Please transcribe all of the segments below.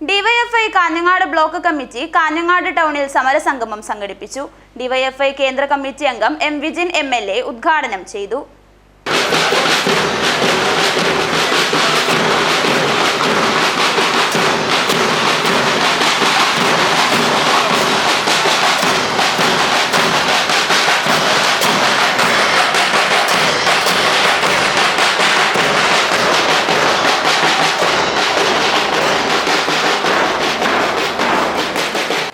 DYFI Kanhangad block committee Kanhangad ടൗണിൽ സമരസംഗമം സംഘടിപ്പിച്ചു. DYFI കേന്ദ്ര കമ്മിറ്റി അംഗം എം വിജിൻ MLA ഉദ്ഘാടനം ചെയ്തു.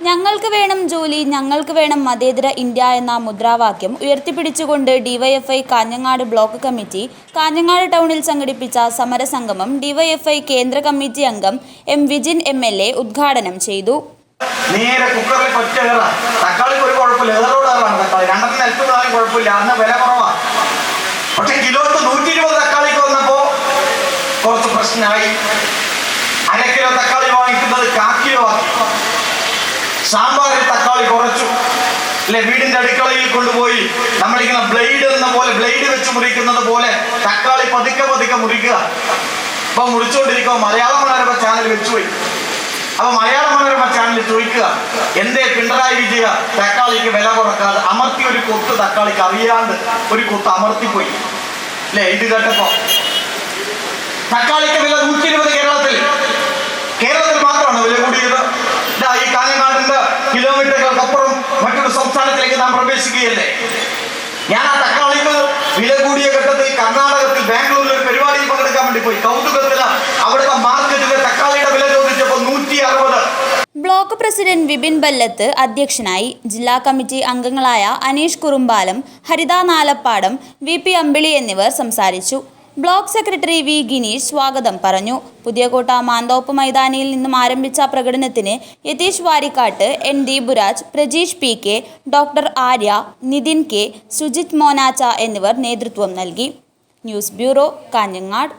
ഞങ്ങൾക്ക് വേണം ജോലി, ഞങ്ങൾക്ക് വേണം മതേതര ഇന്ത്യ എന്ന മുദ്രാവാക്യം ഉയർത്തിപ്പിടിച്ചുകൊണ്ട് DYFI Kanhangad block committee Kanhangad ടൗണിൽ സംഘടിപ്പിച്ച സമരസംഗമം ഡിവൈഎഫ്ഐ കേന്ദ്ര കമ്മിറ്റി അംഗം എം വിജിൻ MLA ഉദ്ഘാടനം ചെയ്തു. നേരെ കുക്കറിൽ തക്കാളിക്ക് ഒരു കുഴപ്പമില്ല, ഏറോടാറാണ് തക്കാളി, രണ്ടെണ്ണം നിലത്തുള്ളതായും കുഴപ്പമില്ല, അന്ന് വില കുറവാണ്. പക്ഷെ കിലോക്ക് 120 തക്കാളിക്ക് വന്നപ്പോ കുറച്ച് പ്രശ്നമായി. അര കിലോ തക്കാളി വാങ്ങിക്കുന്നത് 1/4 കിലോ ആക്കി. സാമ്പാറിൽ തക്കാളി കുറച്ചു അല്ലെ, വീടിന്റെ അടുക്കളയിൽ കൊണ്ടുപോയി നമ്മളിങ്ങനെ ബ്ലേഡ് എന്ന പോലെ ബ്ലേഡ് വെച്ച് മുറിക്കുന്നത് പോലെ തക്കാളി പതുക്കെ പതുക്കെ മുറിക്കുക. അപ്പൊ മുറിച്ചുകൊണ്ടിരിക്കുമ്പോൾ മലയാള മനോരമ ചാനൽ വെച്ചുപോയി. അപ്പൊ മലയാള മനോരമ ചാനൽ ചോദിക്കുക, എന്തേ പിണറായി വിജയ തക്കാളിക്ക് വില കുറക്കാതെ? അമർത്തി ഒരു കൊത്ത് തക്കാളിക്ക് അറിയാണ്ട് ഒരു കൊത്ത് അമർത്തിപ്പോയി അല്ലെ. ഇത് കേട്ടപ്പോ തക്കാളിക്ക് വില 120 കേരളത്തിൽ മാത്രമാണ് വില കൂടിയത്. ഈ കാഞ്ഞങ്ങാടിന്റെ കിലോമീറ്ററുകൾക്കപ്പുറം മറ്റൊരു സംസ്ഥാനത്തിലേക്ക് നാം പ്രവേശിക്കുകയല്ലേ. ഞാൻ ആ തക്കാളിക്ക് വില കൂടിയ ഘട്ടത്തിൽ കർണാടകത്തിൽ ബാംഗ്ലൂരിൽ ഒരു പരിപാടിയിൽ പങ്കെടുക്കാൻ വേണ്ടി പോയി. കൗതുകത്തിന് അവിടുത്തെ മാർക്കറ്റിലെ തക്കാളിയുടെ വില ചോദിച്ചപ്പോൾ 160. ബ്ലോക്ക് പ്രസിഡന്റ് വിപിൻ ബല്ലത്ത് അധ്യക്ഷനായി. ജില്ലാ കമ്മിറ്റി അംഗങ്ങളായ അനീഷ് കുറുമ്പാലം, ഹരിത നാലപ്പാടം, VP അമ്പിളി എന്നിവർ സംസാരിച്ചു. ബ്ലോക്ക് സെക്രട്ടറി V ഗിനീഷ് സ്വാഗതം പറഞ്ഞു. പുതിയകോട്ട മാന്തോപ്പ് മൈതാനിയിൽ നിന്നും ആരംഭിച്ച പ്രകടനത്തിന് Yatheesh Varikkat, N Deepuraj, Prajeesh PK, doctor Arya, Nithin K, Sujith Monacha എന്നിവർ നേതൃത്വം നൽകി. News bureau, Kanhangad.